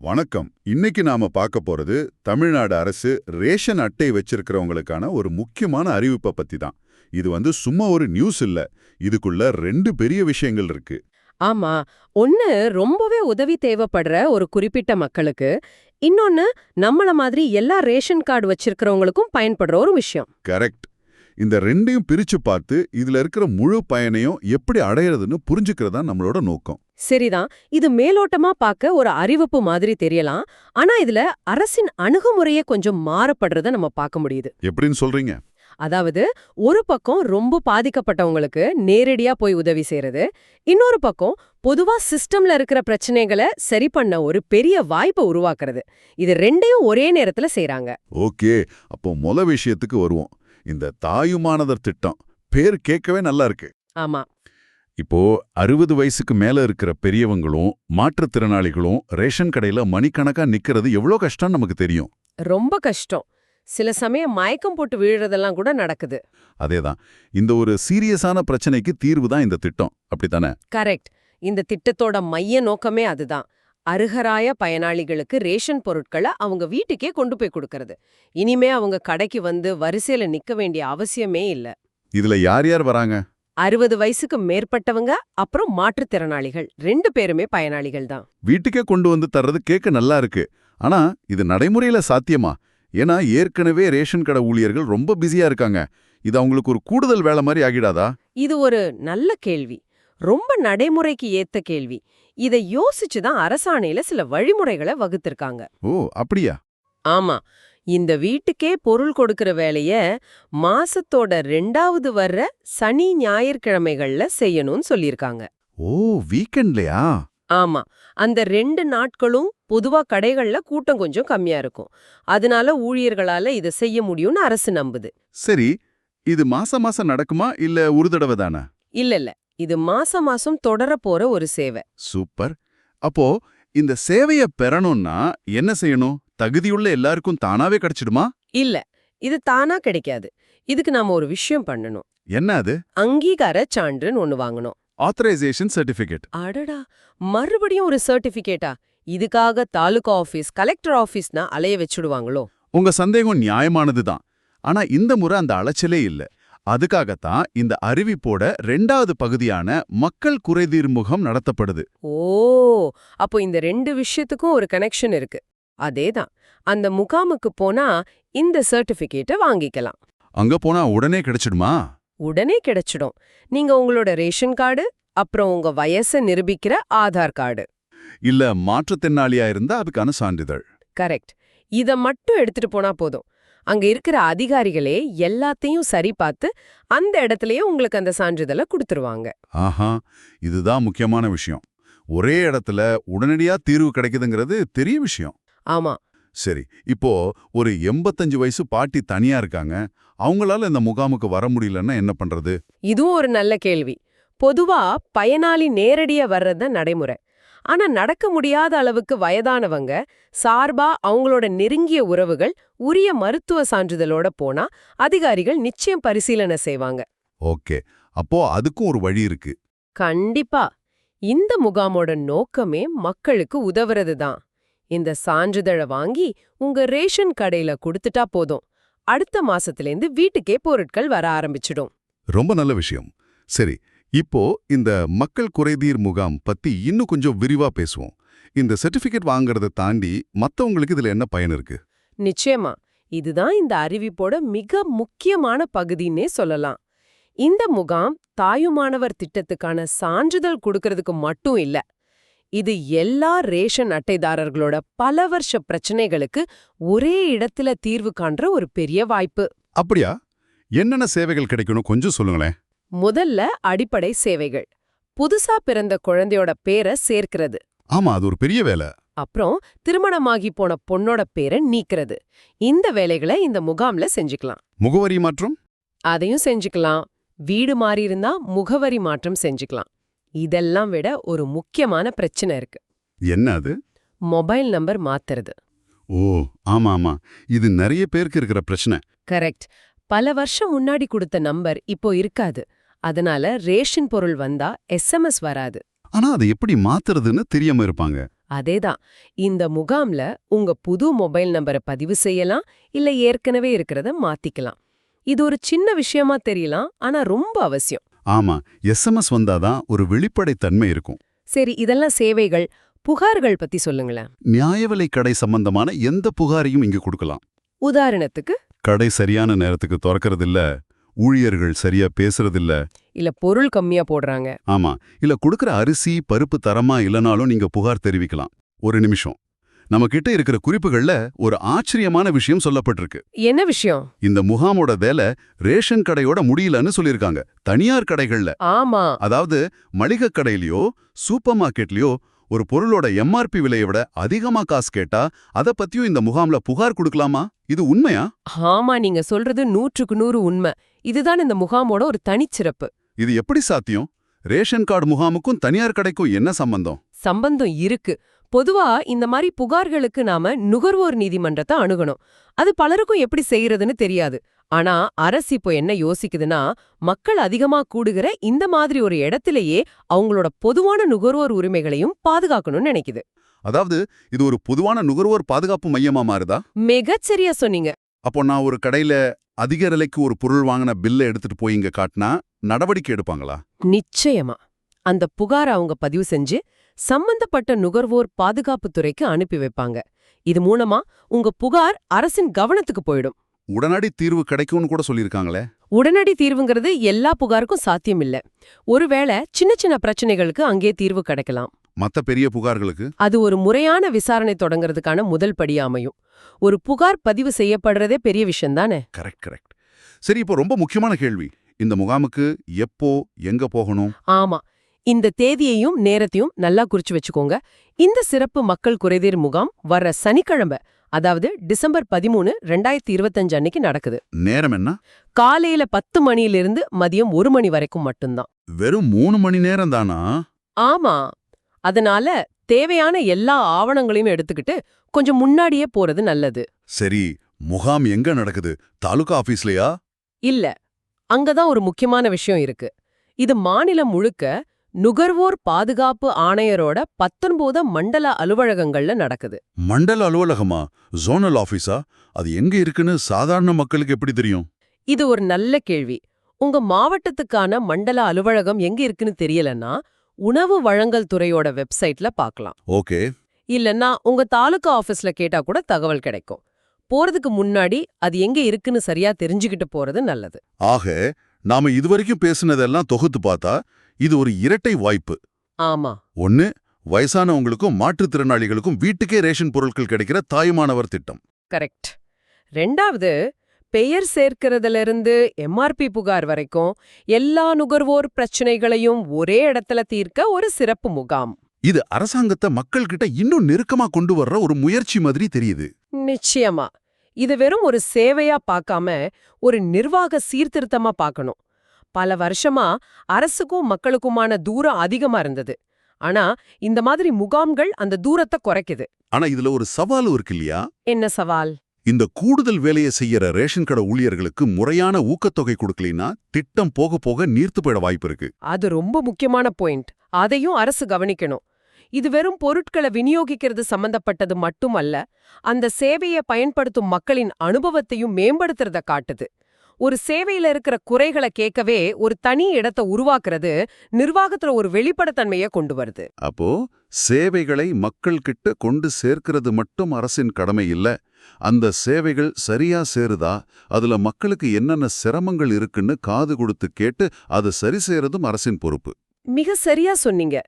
வணக்கம். இன்னைக்கு நாம பார்க்க போறது தமிழ்நாடு அரசு ரேஷன் அட்டை வச்சிருக்கிறவங்களுக்கான ஒரு முக்கியமான அறிவிப்பை பத்தி தான். இது சும்மா ஒரு நியூஸ் இல்ல. இதுக்குள்ள ரெண்டு பெரிய விஷயங்கள் இருக்கு. ஆமா, ஒன்னு ரொம்பவே உதவி தேவைப்படுற ஒரு குறிப்பிட்ட மக்களுக்கு, இன்னொன்னு நம்மள மாதிரி எல்லா ரேஷன் கார்டு வச்சிருக்கிறவங்களுக்கும் பயன்படுற ஒரு விஷயம். கரெக்ட். இந்த ரெண்டையும் பிரிச்சு பார்த்து இதுல இருக்கிற முழு பயனையும் எப்படி அடையிறதுன்னு புரிஞ்சுக்கிறதா நம்மளோட நோக்கம். சரிதான், இது மேலோட்டமா பார்க்க ஒரு அறிவிப்பு மாதிரி தெரியலாம். ஆனா இதுல அரசின் அணுகுமுறையே கொஞ்சம் மாறப்படுறத நம்ம பார்க்க முடியுது. எப்படின்னு சொல்றீங்க? அதாவது ஒரு பக்கம் ரொம்ப பாதிக்கப்பட்டவங்களுக்கு நேரடியா போய் உதவி செய்யறது, இன்னொரு பக்கம் பொதுவா சிஸ்டம்ல இருக்கிற பிரச்சனைகளை சரி பண்ண ஒரு பெரிய வாய்ப்பை உருவாக்குறது. இது ரெண்டையும் ஒரே நேரத்துல செய்றாங்க. ஓகே, அப்போ விஷயத்துக்கு வருவோம். இந்த தாயுமானவர் திட்டம் பேர் கேட்கவே நல்லா இருக்கு. ஆமா, இப்போ 60 வயசுக்கு மேல இருக்கிற பெரியவங்களும் மாற்றுத்திறனாளிகளும் ரேஷன் கடையில மணிக்கணக்கா நிக்கிறது எவ்வளோ கஷ்டம் நமக்கு தெரியும். ரொம்ப கஷ்டம். சில சமயம் மயக்கம் போட்டு விழுறதெல்லாம் கூட நடக்குது. அதேதான், இந்த ஒரு சீரியஸான பிரச்சனைக்கு தீர்வு தான் இந்த திட்டம், அப்படித்தானே? கரெக்ட். இந்த திட்டத்தோட மைய நோக்கமே அதுதான். அருகராய பயனாளிகளுக்கு ரேஷன் பொருட்களை அவங்க வீட்டுக்கே கொண்டு போய் கொடுக்கறது. இனிமே அவங்க கடைக்கு வந்து வரிசையில நிக்க வேண்டிய அவசியமே இல்ல. இதுல யார் யார் வராங்க? 60 வயசுக்கு மேற்பட்டவங்க, அப்புறம் மாற்றுத்திறனாளிகள், 2 பேருமே பயனாளிகள் தான். வீட்டுக்கே கொண்டு வந்து தர்றது கேட்க நல்லா இருக்கு. ஆனா இது நடைமுறையில சாத்தியமா? ஏன்னா ஏற்கனவே ரேஷன் கடை ஊழியர்கள் ரொம்ப பிஸியா இருக்காங்க. இது அவங்களுக்கு ஒரு கூடுதல் வேலை மாதிரி ஆகிடாதா? இது ஒரு நல்ல கேள்வி. ரொம்ப நடைமுறைக்கு ஏத்த கேள்வி. இதை யோசிச்சுதான் அரசாணையில சில வழிமுறைகளை வகுத்திருக்காங்க. ஓ, அப்படியா? ஆமா, இந்த வீட்டுக்கே பொருள் கொடுக்கிற வேலைய மாசத்தோட 2வது வர்ற சனி ஞாயிற்றுக்கிழமைகள்ல செய்யணும்னு சொல்லியிருக்காங்க. ஓ, வீக்கெண்ட்லயா? ஆமா, அந்த 2 நாட்களும் பொதுவா கடைகள்ல கூட்டம் கொஞ்சம் கம்மியா இருக்கும். அதனால ஊழியர்களால இதை செய்ய முடியும்னு அரசு நம்புது. சரி, இது மாசம் மாசம் நடக்குமா இல்ல ஒரு தடவை தானா? இல்ல, இது மாசம் மாசம் தொடர போற ஒரு சேவை. சூப்பர். அப்போ இந்த சேவைய பெறணும்னா என்ன செய்யணும்? தகுதியுள்ள எல்லாருக்கும் தானாவே கிடைச்சிடுமா? இல்ல, இது தானா கிடைக்காது. இதுக்கு நாம ஒரு விஷயம் பண்ணணும். என்ன அது? அங்கீகார சான்றுன்னு ஒண்ணு வாங்கணும். Authorisation certificate. அடடா, மறுபடியும் ஒரு சர்டிபிகேட்டா? இதுக்காக தாலுகா ஆபீஸ், கலெக்டர் ஆபீஸ்னா அலைய வச்சுடுவாங்களோ? உங்க சந்தேகம் நியாயமானதுதான். ஆனா இந்த முறை அந்த அலைச்சலே இல்ல. அதுக்காகத்தான் இந்த அறிவிப்போட 2வது பகுதியான மக்கள் குறைதீர் முகாம் நடத்தப்படுது. ஓ, அப்போ இந்த 2 விஷயத்துக்கும் ஒரு கனெக்ஷன் இருக்கு. அதேதான், அந்த முகாமுக்கு போனா இந்த சர்டிபிகேட்டை வாங்கிக்கலாம். அங்க போனா உடனே கிடைச்சிடுமா? உடனே கிடைச்சிடும். நீங்க உங்களோட ரேஷன் கார்டு, அப்புறம் உங்க வயசை நிரூபிக்கிற ஆதார் கார்டு, இல்ல மாற்றுத்திறனாளியா இருந்தா அதுக்கான சான்றிதழ். கரெக்ட், இத மட்டும் எடுத்துட்டு போனா போதும். அங்க இருக்கிற அதிகாரிகளே எல்லாத்தையும் சரி பார்த்து அந்த இடத்துலயே உங்களுக்கு அந்த சான்றிதழை கொடுத்துருவாங்க. ஆஹா, இதுதான் முக்கியமான விஷயம். ஒரே இடத்துல உடனடியா தீர்வு கிடைக்குதுங்கிறது பெரிய விஷயம். ஆமா, சரி, இப்போ ஒரு 85 வயசு பாட்டி தனியா இருக்காங்க. அவங்களால இந்த முகாமுக்கு வர முடியலன்னா என்ன பண்றது? இதுவும் ஒரு நல்ல கேள்வி. பொதுவா பயனாளி நேரடியா வர்றது நடைமுறை. ஆனா நடக்க முடியாத அளவுக்கு வயதானவங்க சார்பா அவங்களோட நெருங்கிய உறவுகள் உரிய மருத்துவ சான்றிதழோட போனா அதிகாரிகள் நிச்சயம் பரிசீலனை செய்வாங்க. ஓகே, அப்போ அதுக்கும் ஒரு வழி இருக்கு. கண்டிப்பா. இந்த முகாமோட நோக்கமே மக்களுக்கு உதவுறது தான். இந்த சான்றிதழை வாங்கி உங்க ரேஷன் கடையில கொடுத்துட்டா போதும். அடுத்த மாசத்திலேருந்து வீட்டுக்கே பொருட்கள் வர ஆரம்பிச்சிடும். ரொம்ப நல்ல விஷயம். சரி, இப்போ இந்த மக்கள் குறைதீர் முகாம் பத்தி இன்னும் கொஞ்சம் விரிவா பேசுவோம். இந்த சர்டிபிகேட் வாங்குறத தாண்டி மத்தவங்களுக்கு இதுல என்ன பயன் இருக்கு? நிச்சயமா, இதுதான் இந்த அறிவிப்போட மிக முக்கியமான பகுதின்னே சொல்லலாம். இந்த முகாம் தாயுமானவர் திட்டத்துக்கான சான்றிதழ் கொடுக்கறதுக்கு மட்டும் இல்ல. இது எல்லா ரேஷன் அட்டைதாரர்களோட பல வருஷ பிரச்சனைகளுக்கு ஒரே இடத்துல தீர்வு காண்ற ஒரு பெரிய வாய்ப்பு. அப்படியா? என்னென்ன சேவைகள் கிடைக்கணும் கொஞ்சம் சொல்லுங்களேன். முதல்ல அடிப்படை சேவைகள். புதுசா பிறந்த குழந்தையோட பேரை சேர்க்கிறது. ஆமா, அது ஒரு பெரிய வேலை. அப்புறம் திருமணமாகி போன பொண்ணோட பேரை நீக்கிறது. இந்த வேலைகளை இந்த முகாம்ல செஞ்சுக்கலாம். முகவரி மாற்றம்? அதையும் செஞ்சுக்கலாம். வீடு மாறி இருந்தா முகவரி மாற்றம் செஞ்சுக்கலாம். இதெல்லாம் விட ஒரு முக்கியமான பிரச்சனை இருக்கு. என்ன அது? மொபைல் நம்பர் மாத்துறது. ஓ, ஆமா ஆமா, இது நிறைய பேருக்கு இருக்கிற பிரச்சனை. கரெக்ட். பல வருஷம் முன்னாடி கொடுத்த நம்பர் இப்போ இருக்காது. அதனால ரேஷன் பொருள் வந்தா SMS வராது. ஆனா அதை எப்படி மாத்துறதுன்னு தெரியாம இருப்பாங்க. அதேதான். இந்த முகாம்ல உங்க புது மொபைல் நம்பரை பதிவு செய்யலாம், இல்ல ஏற்கனவே இருக்கிறத மாத்திக்கலாம். இது ஒரு சின்ன விஷயமா தெரியலாம், ஆனா ரொம்ப அவசியம். ஆமா, SMS வந்தாதான் ஒரு வெளிப்படைத்தன்மை இருக்கும். சரி, இதெல்லாம் சேவைகள். புகார்கள் பத்தி சொல்லுங்களேன். நியாய விலைக் கடை சம்பந்தமான எந்த புகாரையும் இங்க கொடுக்கலாம். உதாரணத்துக்கு, கடை சரியான நேரத்துக்கு திறக்கறதில்ல, ஊழியர்கள் சரியா பேசுறதில்ல, இல்ல பொருள் கம்மியா போடுறாங்க. ஆமா, இல்ல கொடுக்கற அரிசி பருப்பு தரமா இல்லனாலும் நீங்க புகார் தெரிவிக்கலாம். ஒரு நிமிஷம், நம்ம கிட்ட இருக்கிற குறிப்புகள்ல ஒரு ஆச்சரியமான விஷயம் சொல்லப்பட்டிருக்கு. என்ன விஷயம்? இந்த முகாமோட வேலை ரேஷன் கடையோட முடியலன்னு சொல்லியிருக்காங்க. தனியார் கடைகள்ல, ஆமா, அதாவது மளிகை கடையிலயோ சூப்பர் மார்க்கெட்லயோ ஒரு பொருளோட MRP விலையை விட அதிகமா காசு கேட்டா அத பத்தியும் இந்த முகாம்ல புகார் கொடுக்கலாமா? இது உண்மையா? ஆமா, நீங்க சொல்றது 100க்கு 100 உண்மை. இதுதான் இந்த முகாமோட ஒரு தனிச்சிறப்பு. இது எப்படி சாத்தியம்? ரேஷன் கார்டு முகாமுக்கும் தனியார் கடைக்கும் என்ன சம்பந்தம்? சம்பந்தம் இருக்கு. பொதுவா இந்த மாதிரி புகார்களுக்கு நாம நுகர்வோர் நீதிமன்றத்தை அணுகணும். அது பலருக்கும் எப்படி செய்யறதுன்னு தெரியாது. ஆனா அரசு இப்போ என்ன யோசிக்குதுன்னா, மக்கள் அதிகமா கூடுகிற இந்த மாதிரி ஒரு இடத்திலேயே அவங்களோட பொதுவான நுகர்வோர் உரிமைகளையும் பாதுகாக்கணும்னு நினைக்குது. அதாவது இது ஒரு பொதுவான நுகர்வோர் பாதுகாப்பு மையமா மாறுதா? மிகச்சரியா சொன்னீங்க. அப்போ நான் ஒரு கடையில அதிக விலைக்கு ஒரு பொருள் வாங்கின பில்லை எடுத்துட்டு போய் இங்க காட்டினா நடவடிக்கை எடுப்பாங்களா? நிச்சயமா. அந்த புகார அவங்க பதிவு செஞ்சு சம்பந்தப்பட்ட நுகர்வோர் பாதுகாப்பு துறைக்கு அனுப்பி வைப்பாங்க. இது மூலமா உங்க புகார் அரசின் கவனத்துக்கு போயிடும். உடனடி தீர்வு கிடைக்கும்னு கூட சொல்லியிருக்காங்களே. உடனடி தீர்வுங்கிறது எல்லா புகாருக்கும் சாத்தியம் இல்ல. ஒருவேளை சின்ன சின்ன பிரச்சனைகளுக்கு அங்கே தீர்வு கிடைக்கலாம். மத்த பெரிய புகார்களுக்கு அது ஒரு முறையான விசாரணை தொடங்குறதுக்கான முதல் படியா அமையும். ஒரு புகார் பதிவு செய்யப்படுறதே பெரிய விஷயம் தானே. Correct correct. சரி, இப்போ ரொம்ப முக்கியமான கேள்வி. இந்த முகாமுக்கு எப்போ எங்க போகணும்? ஆமா, இந்த தேதியையும் நேரத்தையும் நல்லா குறிச்சு வச்சுக்கோங்க. இந்த சிறப்பு மக்கள் குறைதீர் முகாம் வர்ற சனிக்கிழமை, அதாவது டிசம்பர் 13, 2025 அன்னைக்கு நடக்குது. நேரம் என்ன? காலையில 10 மணியிலிருந்து மதியம் 1 மணி வரைக்கும் மட்டும்தான். வெறும் 3 மணி நேரம் தானா? ஆமா, அதனால தேவையான எல்லா ஆவணங்களையும் எடுத்துக்கிட்டு கொஞ்சம் முன்னாடியே போறது நல்லது. சரி, முகாம் எங்க நடக்குது? தாலுகா ஆபீஸ்லயா? இல்ல, அங்கதான் ஒரு முக்கியமான விஷயம் இருக்கு. இது மாநிலம் முழுக்க நுகர்வோர் பாதுகாப்பு ஆணையரோட 19 மண்டல அலுவலகங்கள்ல நடக்குது. மண்டல அலுவலகமா? ஜோனல் ஆபீஸா? அது எங்க இருக்குன்னு சாதாரண மக்களுக்கு எப்படி தெரியும்? இது ஒரு நல்ல கேள்வி. உங்க மாவட்டத்துக்கான மண்டல அலுவலகம் எங்க இருக்குன்னு தெரியலன்னா, உணவு வழங்கல் துறையோட வெப்சைட்ல பார்க்கலாம். ஓகே. இல்லன்னா உங்க தாலுகா ஆபீஸ்ல கேட்டா கூட தகவல் கிடைக்கும். போறதுக்கு முன்னாடி அது எங்க இருக்குன்னு சரியா தெரிஞ்சுக்கிட்டு போறது நல்லது. ஆக, நாம இதுவரைக்கும் பேசுனதெல்லாம் தொகுத்து பார்த்தா இது ஒரு இரட்டை வாய்ப்பு. ஆமா, ஒன்னு, வயசானவங்களுக்கும் மாற்றுத்திறனாளிகளுக்கும் வீட்டுக்கே ரேஷன் பொருட்கள் கிடைக்கிற தாயுமானவர் திட்டம். கரெக்ட். ரெண்டாவது, பெயர் சேர்க்கிறதுல இருந்து MRP புகார் வரைக்கும் எல்லா நுகர்வோர் பிரச்சனைகளையும் ஒரே இடத்துல தீர்க்க ஒரு சிறப்பு முகாம். இது அரசாங்கத்தை மக்கள்கிட்ட இன்னும் நெருக்கமா கொண்டு வர்ற ஒரு முயற்சி மாதிரி தெரியுது. நிச்சயமா. இது வெறும் ஒரு சேவையா பார்க்காம ஒரு நிர்வாக சீர்திருத்தமா பார்க்கணும். பல வருஷமா அரசுக்கும் மக்களுக்குமான தூரம் அதிகமா இருந்தது. ஆனா இந்த மாதிரி முகாம்கள் அந்த தூரத்தை குறைக்குது. ஆனா இதுல ஒரு சவாலும் இருக்கு இல்லையா? என்ன சவால்? இந்த கூடுதல் வேலையை செய்யற ரேஷன் கடை ஊழியர்களுக்கு முறையான ஊக்கத்தொகை கொடுக்கலைன்னா திட்டம் போக போக நீர்த்து போயிட வாய்ப்பு இருக்கு. அது ரொம்ப முக்கியமான பாயிண்ட். அதையும் அரசு கவனிக்கணும். இது வெறும் பொருட்களை விநியோகிக்கிறது சம்பந்தப்பட்டது மட்டுமல்ல, அந்த சேவையை பயன்படுத்தும் மக்களின் அனுபவத்தையும் மேம்படுத்துறத காட்டுது. ஒரு சேவையில இருக்கிற குறைகளை கேட்கவே ஒரு தனி இடத்தை உருவாக்குறது நிர்வாகத்துல ஒரு வெளிப்படைத்தன்மையை கொண்டு வருது. அப்போ சேவைகளை மக்கள் கிட்ட கொண்டு சேர்க்கிறது மட்டும் அரசின் கடமை இல்ல. அந்த சேவைகள் சரியா சேருதா, அதுல மக்களுக்கு என்னென்ன சிரமங்கள் இருக்குன்னு காது கொடுத்து கேட்டு அதை சரி செய்யறதும் அரசின் பொறுப்பு. மிக சரியா சொன்னீங்க.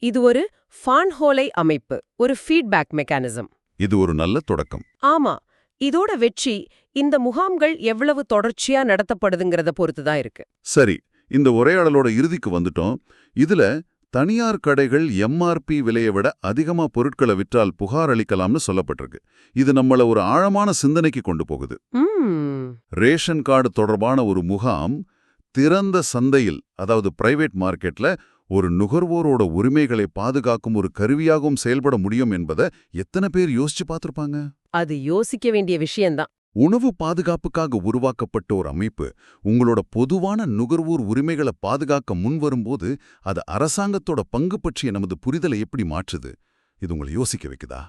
இது ஒரு ஃபான்ஹோலை அமைப்பு, ஒரு ஃபீட்பேக் மெக்கானிசம். இது ஒரு நல்ல தொடக்கம். ஆமா, இதோட வெற்றி இந்த முகாம்கள் எவ்வளவு தொடர்ச்சியா நடத்தப்படுதுங்கிறத பொறுத்துதான் இருக்கு. சரி, இந்த உரையாடலோட இறுதிக்கு வந்துட்டோம். இதுல தனியார் கடைகள் MRP விலையை விட அதிகமா பொருட்களை விற்றால் புகார் அளிக்கலாம்னு சொல்லப்பட்டிருக்கு. இது நம்மள ஒரு ஆழமான சிந்தனைக்கு கொண்டு போகுது. ரேஷன் கார்டு தொடர்பான ஒரு முகாம் திறந்த சந்தையில், அதாவது பிரைவேட் மார்க்கெட்ல ஒரு நுகர்வோரோட உரிமைகளை பாதுகாக்கும் ஒரு கருவியாகவும் செயல்பட முடியும் என்பதை எத்தனை பேர் யோசிச்சு பார்த்திருப்பாங்க? அது யோசிக்க வேண்டிய விஷயம்தான். உணவு பாதுகாப்புக்காக உருவாக்கப்பட்ட ஒரு அமைப்பு உங்களோட பொதுவான நுகர்வோர் உரிமைகளை பாதுகாக்க முன்வரும்போது அது அரசாங்கத்தோட பங்கு பற்றிய நமது புரிதலை எப்படி மாற்றுது? இது உங்களை யோசிக்க வைக்குதா?